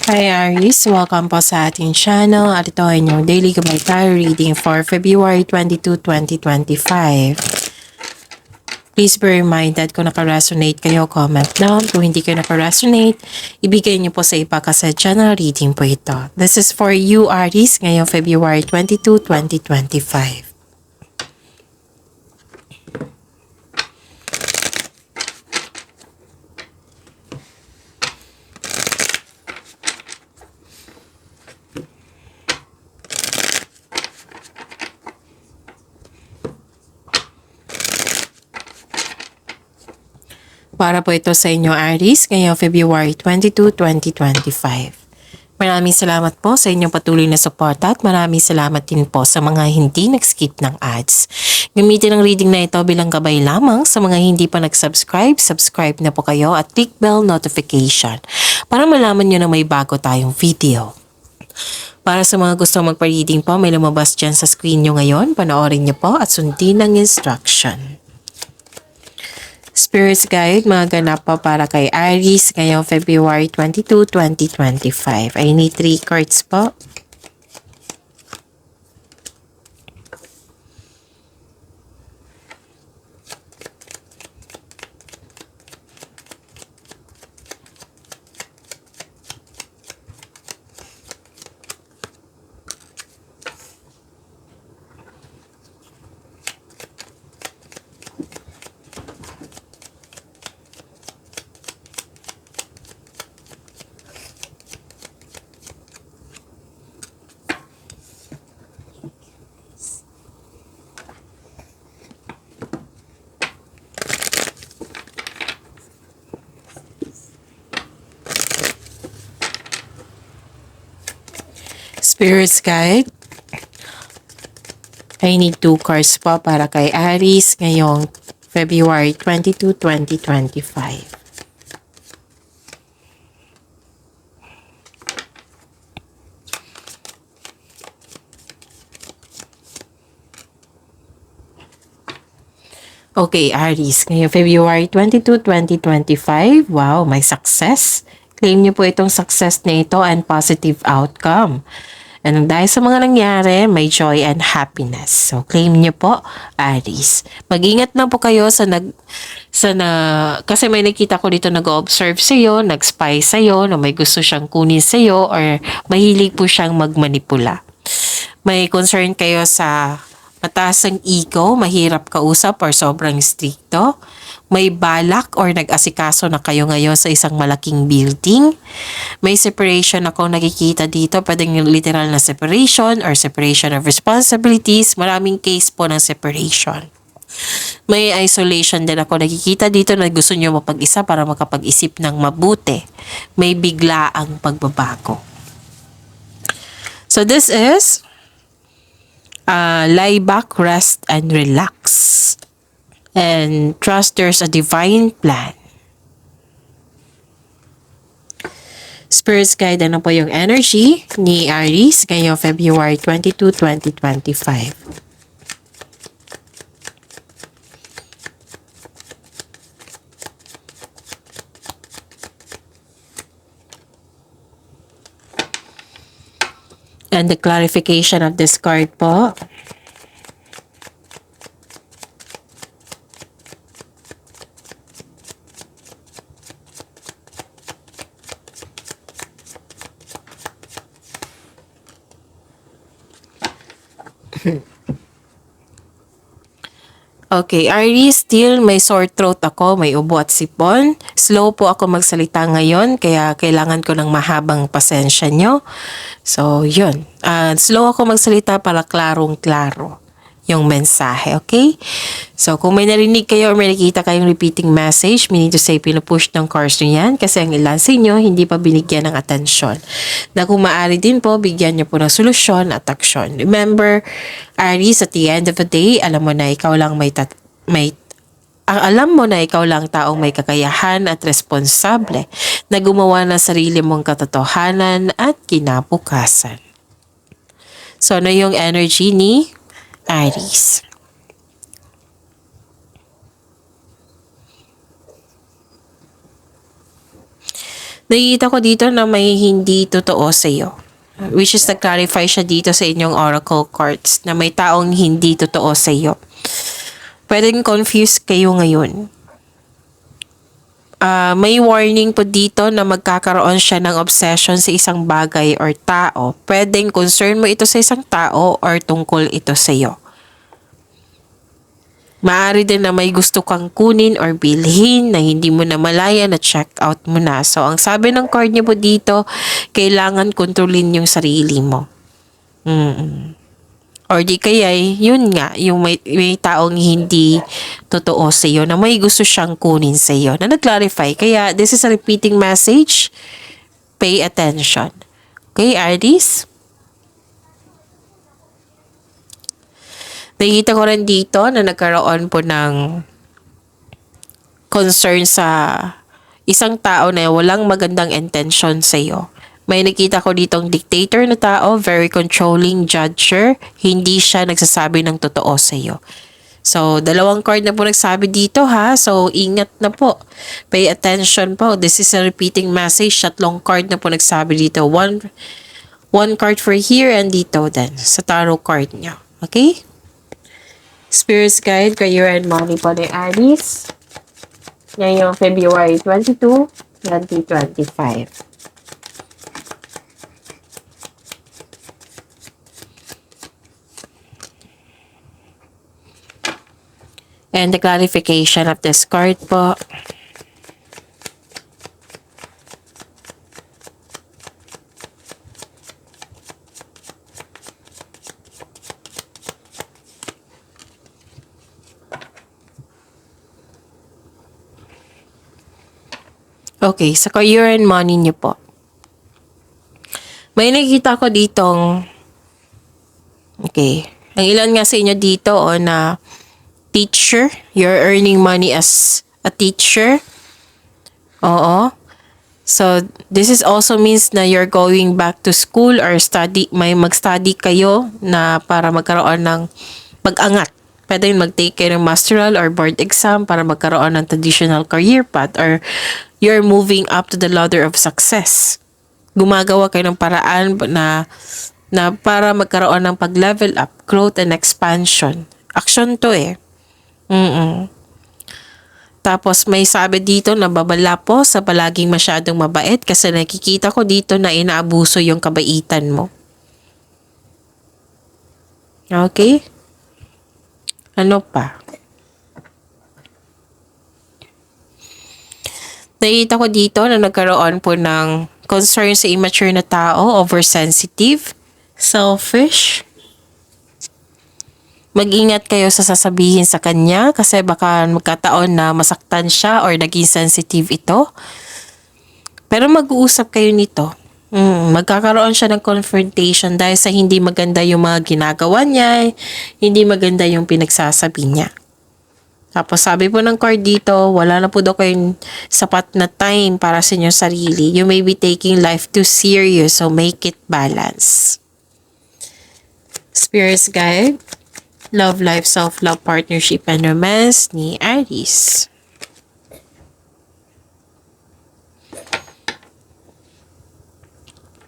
Hi Aries, welcome po sa ating channel at ito ay inyong daily gabay tarot reading for February 22, 2025. Please bear in mind that kung naka-resonate kayo, comment down. Kung hindi kayo naka-resonate, ibigay niyo po sa iba kasi channel reading po ito. This is for you Aries ngayong February 22, 2025. Para po ito sa inyo Aries ngayong February 22, 2025. Maraming salamat po sa inyong patuloy na suporta at maraming salamat din po sa mga hindi nag-skip ng ads. Gamitin ang reading na ito bilang gabay lamang sa mga hindi pa nag-subscribe. Subscribe na po kayo at click bell notification para malaman nyo na may bago tayong video. Para sa mga gusto magpa-reading po, may lumabas dyan sa screen nyo ngayon. Panoorin nyo po at sundin ang instruction. Spirits Guide, mga ganap po para kay Aries ngayong February 22, 2025. I need 3 cards po. Spirits Guide, I need 2 cards po para kay Aries ngayong February 22, 2025. Okay, Aries, ngayong February 22, 2025, wow, may success. Claim niyo po itong success na ito and positive outcome. And dahil sa mga nangyari, may joy and happiness. So, claim niyo po, Aries. Mag-ingat na po kayo kasi may nakita ko dito nag-observe sa'yo, nag-spy sa'yo, na may gusto siyang kunin sa'yo, or mahilig po siyang magmanipula. May concern kayo sa mataas ang ego, mahirap kausap or sobrang stricto. May balak or nag-asikaso na kayo ngayon sa isang malaking building. May separation ako nakikita dito. Pwedeng literal na separation or separation of responsibilities. Maraming case po ng separation. May isolation din ako nakikita dito na gusto nyo mapag-isa para makapag-isip ng mabuti. May biglaang pagbabago. So this is lie back, rest, and relax. And trust there's a divine plan. Spirits Guide, ano po yung energy ni Aries ngayong February 22, 2025? And the clarification of this card po. Okay, Aries, still may sore throat ako, may ubo at sipon. Slow po ako magsalita ngayon, kaya kailangan ko ng mahabang pasensya nyo. So, yun. Slow ako magsalita para klarong-klaro yung mensahe, okay? So, kung may narinig kayo or may nakita kayong repeating message, meaning to say, pinupush ng cards nyo yan kasi ang ilan sa inyo hindi pa binigyan ng atensyon. Na kung maaari din po, bigyan nyo po ng solusyon at aksyon. Remember, Aries, at the end of the day, alam mo na ikaw lang alam mo na ikaw lang taong may kakayahan at responsable na gumawa ng sarili mong katotohanan at kinabukasan. So, ano yung energy ni Aries? Nakikita ko dito na may hindi totoo sa iyo. Which is nag-clarify siya dito sa inyong oracle cards na may taong hindi totoo sa iyo. Pwedeng confused kayo ngayon. May warning po dito na magkakaroon siya ng obsession sa isang bagay or tao. Pwedeng concern mo ito sa isang tao or tungkol ito sa iyo. Maaari din na may gusto kang kunin or bilhin na hindi mo na malaya na check out mo na. So, ang sabi ng card niyo po dito, kailangan kontrolin yung sarili mo. Or di kaya, yun nga, yung may taong hindi totoo sa iyo na may gusto siyang kunin sa iyo na nag-clarify. Kaya, this is a repeating message. Pay attention. Okay, Aries? Nakikita ko rin dito na nagkaroon po ng concern sa isang tao na walang magandang intention sa iyo. May nakita ko ditong dictator na tao, very controlling, judger, hindi siya nagsasabi ng totoo sa iyo. So, dalawang card na po nagsabi dito ha. So, ingat na po. Pay attention po. This is a repeating message. Tatlong card na po nagsabi dito. One card for here and dito din sa tarot card niya. Okay? Spirit's Guide, Career and Money po ni Aries. Ngayong February 22, 2025. And the clarification of this card po. Okay, sa career and money niyo po. May nakita ko ditong, okay, ang ilan nga sa inyo dito na teacher, you're earning money as a teacher. Oo. So, this is also means na you're going back to school or study, may mag-study kayo na para magkaroon ng pag-angat. Pwede mag-take kayo ng masteral or board exam para magkaroon ng traditional career path or you're moving up to the ladder of success. Gumagawa kayo ng paraan na para magkaroon ng pag-level up, growth and expansion. Action to eh. Tapos may sabi dito na babala po sa palaging masyadong mabait kasi nakikita ko dito na inaabuso yung kabaitan mo. Okay? Ano pa? Nakita ko dito na nagkaroon po ng concern sa immature na tao, oversensitive, selfish. Mag-ingat kayo sa sasabihin sa kanya kasi baka magkataon na masaktan siya or naging sensitive ito. Pero mag-uusap kayo nito. Magkakaroon siya ng confrontation dahil sa hindi maganda yung mga ginagawa niya, hindi maganda yung pinagsasabi niya. Tapos sabi po ng card dito, wala na po daw kayong sapat na time para sa inyong sarili. You may be taking life too serious, so make it balance. Spirit's Guide, Love Life, Self-Love, Partnership, and Romance ni Aries.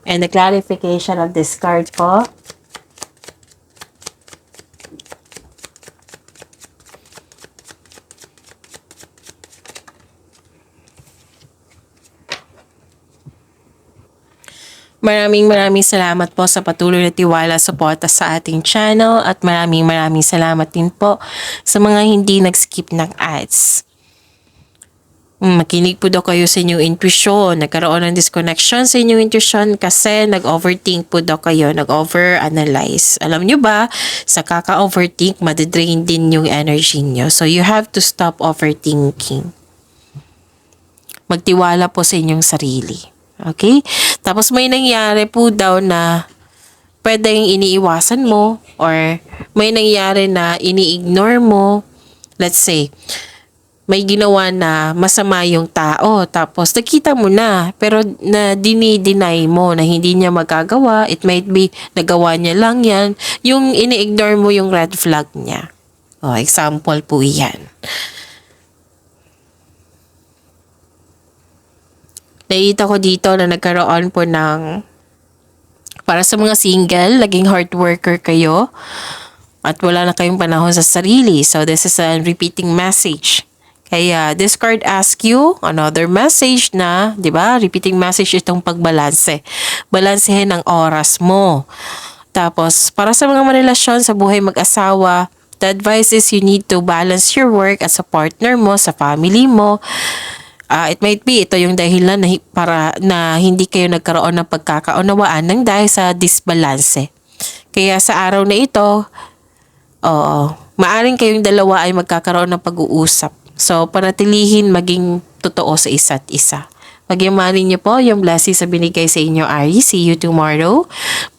And the clarification of this card po. Maraming salamat po sa patuloy na tiwala, suporta sa ating channel at maraming salamat din po sa mga hindi nag-skip ng ads. Makinig po daw kayo sa inyong intuition. Nagkaroon ng disconnection sa inyong intuition kasi nag-overthink po daw kayo, nag-overanalyze. Alam nyo ba, sa kaka-overthink, madidrain din yung energy nyo. So you have to stop overthinking. Magtiwala po sa inyong sarili. Okay? Tapos may nangyari po daw na pwedeng iniiwasan mo or may nangyari na ini-ignore mo. Let's say, may ginawa na masama yung tao tapos nakita mo na pero na dini-deny mo na hindi niya magagawa. It might be nagawa niya lang yan. Yung ini-ignore mo yung red flag niya. Example po yan. Nakita ko dito na nagkaroon po ng, para sa mga single, naging hard worker kayo at wala na kayong panahon sa sarili. So this is a repeating message. Kaya this card asks you another message na, di ba? Repeating message itong pagbalanse. Balansehin ang oras mo. Tapos, para sa mga marelasyon sa buhay mag-asawa, the advice is you need to balance your work at sa partner mo, sa family mo. It might be ito yung dahilan para na hindi kayo nagkaroon ng pagkakaunawaan ng dahil sa disbalance. Kaya sa araw na ito, maaring kayong dalawa ay magkakaroon ng pag-uusap. So, panatilihin maging totoo sa isa't isa. Magyamanin niyo po yung blessings sa binigay sa inyo, Aries. See you tomorrow.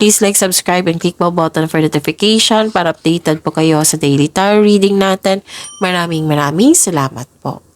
Please like, subscribe, and click the button for notification para updated po kayo sa daily tarot reading natin. Maraming salamat po.